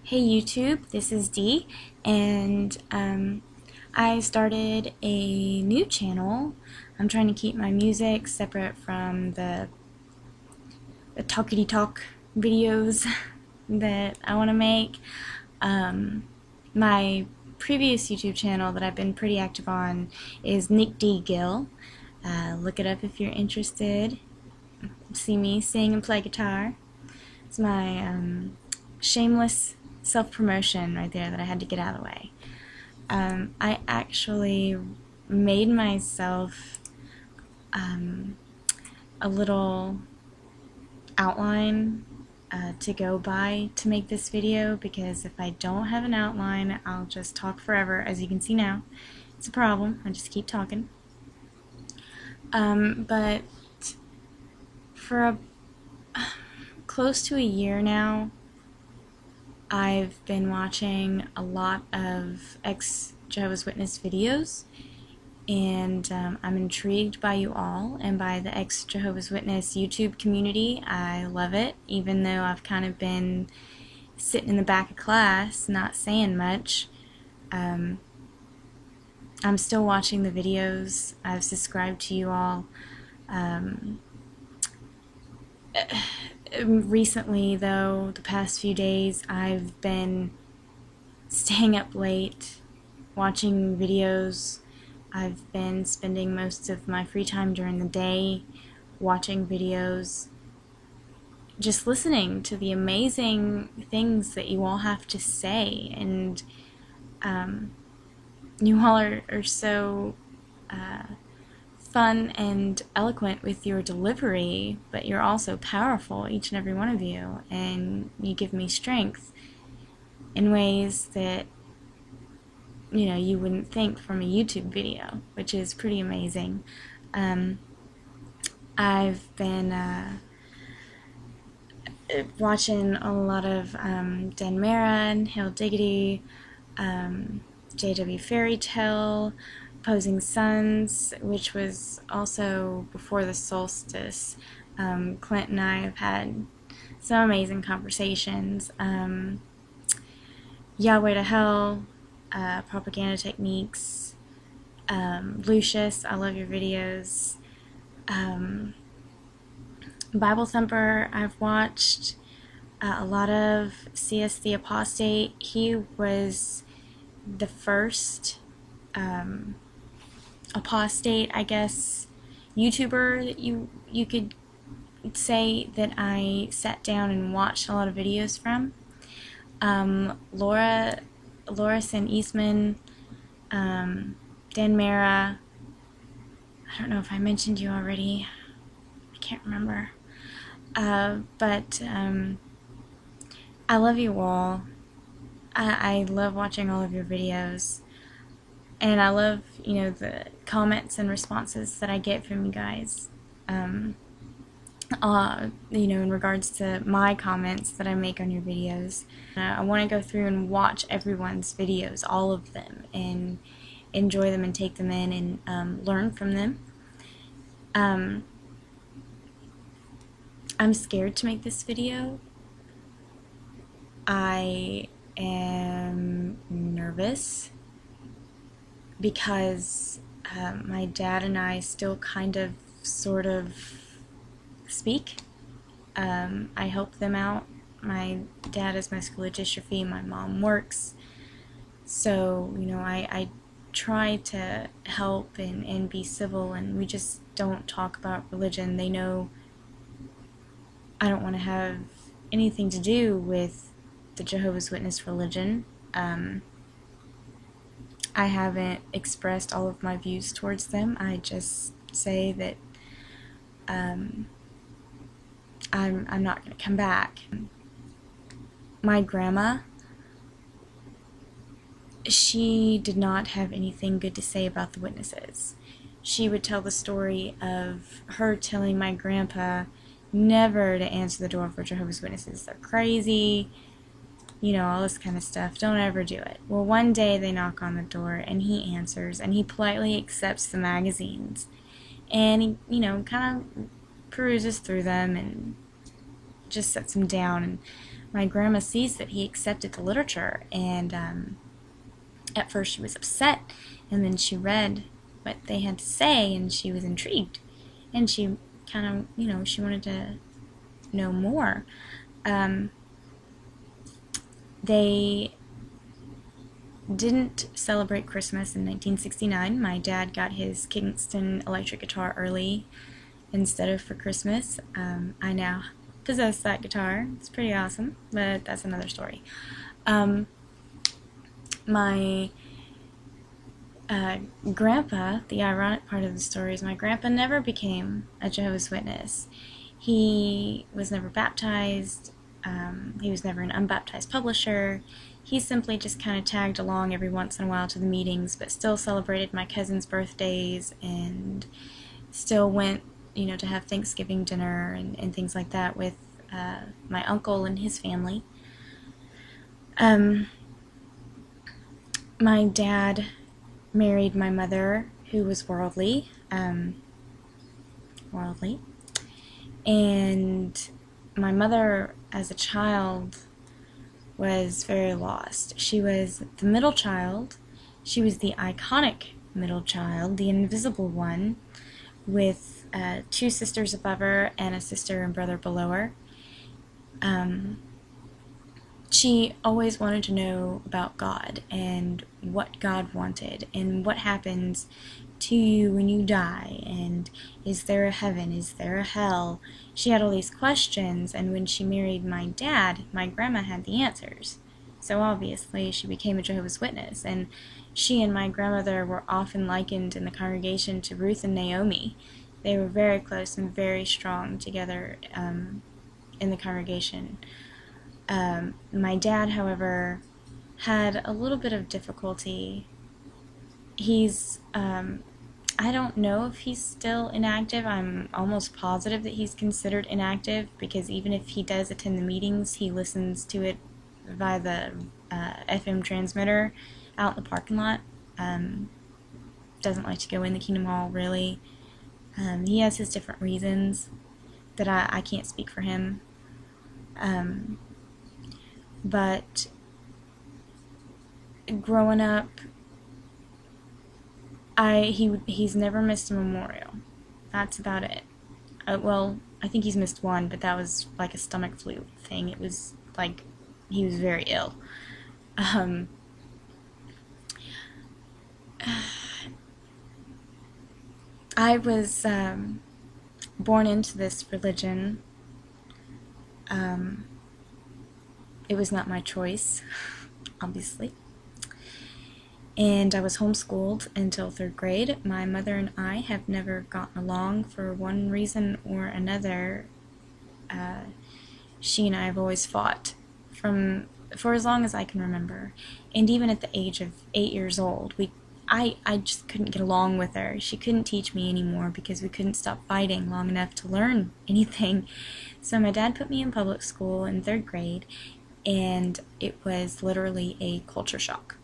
Hey YouTube, this is Dee, and I started a new channel. I'm trying to keep my music separate from the talkity talk videos that I want to make. My previous YouTube channel that I've been pretty active on is Nick D. Gill. Look it up if you're interested. See me sing and play guitar. It's my shameless self-promotion right there that I had to get out of the way. I actually made myself a little outline to go by to make this video, because if I don't have an outline, I'll just talk forever. As you can see now, it's a problem. I just keep talking. But for close to a year now, I've been watching a lot of ex-Jehovah's Witness videos, and I'm intrigued by you all and by the ex-Jehovah's Witness YouTube community. I love it, even though I've kind of been sitting in the back of class, not saying much. I'm still watching the videos. I've subscribed to you all. Recently, though, the past few days, I've been staying up late watching videos. I've been spending most of my free time during the day watching videos, just listening to the amazing things that you all have to say. And you all are so fun and eloquent with your delivery, but you're also powerful, each and every one of you, and you give me strength in ways that you wouldn't think from a YouTube video, which is pretty amazing. I've been watching a lot of Dan Maran, Hail Diggity, JW Fairy Tale, Opposing Suns, which was also before the solstice. Clint and I have had some amazing conversations. Yahweh to Hell, Propaganda Techniques, Lucius, I love your videos. Bible Thumper, I've watched a lot of CS the Apostate. He was the first apostate, I guess, YouTuber that you could say that I sat down and watched a lot of videos from. Laura San Eastman, Dan Mara. I don't know if I mentioned you already. I can't remember. But I love you all. I love watching all of your videos. And I love, the comments and responses that I get from you guys. In regards to my comments that I make on your videos. I want to go through and watch everyone's videos, all of them, and enjoy them and take them in and learn from them. I'm scared to make this video. I am nervous because my dad and I still sort of speak. I help them out. My dad is muscular dystrophy, my mom works, so I try to help and be civil, and we just don't talk about religion. They know I don't want to have anything to do with the Jehovah's Witness religion. I haven't expressed all of my views towards them. I just say that I'm not going to come back. My grandma, she did not have anything good to say about the witnesses. She would tell the story of her telling my grandpa never to answer the door for Jehovah's Witnesses. They're crazy, all this kind of stuff. Don't ever do it. Well, one day they knock on the door and he answers, and he politely accepts the magazines, and he, kind of peruses through them and just sets them down. And my grandma sees that he accepted the literature, and at first she was upset, and then she read what they had to say, and she was intrigued, and she kind of, she wanted to know more. They didn't celebrate Christmas in 1969. My dad got his Kingston electric guitar early instead of for Christmas. I now possess that guitar. It's pretty awesome, but that's another story. My grandpa, the ironic part of the story is my grandpa never became a Jehovah's Witness. He was never baptized. He was never an unbaptized publisher. He simply just kind of tagged along every once in a while to the meetings, but still celebrated my cousin's birthdays and still went, to have Thanksgiving dinner and things like that with my uncle and his family. My dad married my mother, who was worldly, and my mother, as a child, was very lost. She was the middle child. She was the iconic middle child, the invisible one, with 2 sisters above her and a sister and brother below her. She always wanted to know about God and what God wanted and what happens to you when you die, and is there a heaven, is there a hell? She had all these questions, and when she married my dad, my grandma had the answers. So obviously she became a Jehovah's Witness, and she and my grandmother were often likened in the congregation to Ruth and Naomi. They were very close and very strong together in the congregation. My dad, however, had a little bit of difficulty. He's, I don't know if he's still inactive. I'm almost positive that he's considered inactive, because even if he does attend the meetings, he listens to it via the FM transmitter out in the parking lot. Doesn't like to go in the Kingdom Hall, really. He has his different reasons that I can't speak for him. But growing up, he's never missed a memorial. That's about it. Well, I think he's missed one, but that was like a stomach flu thing. It was like he was very ill. I was born into this religion. It was not my choice, obviously. And I was homeschooled until 3rd grade. My mother and I have never gotten along for one reason or another. She and I have always fought for as long as I can remember. And even at the age of 8 years old, I just couldn't get along with her. She couldn't teach me anymore because we couldn't stop fighting long enough to learn anything. So my dad put me in public school in 3rd grade, and it was literally a culture shock.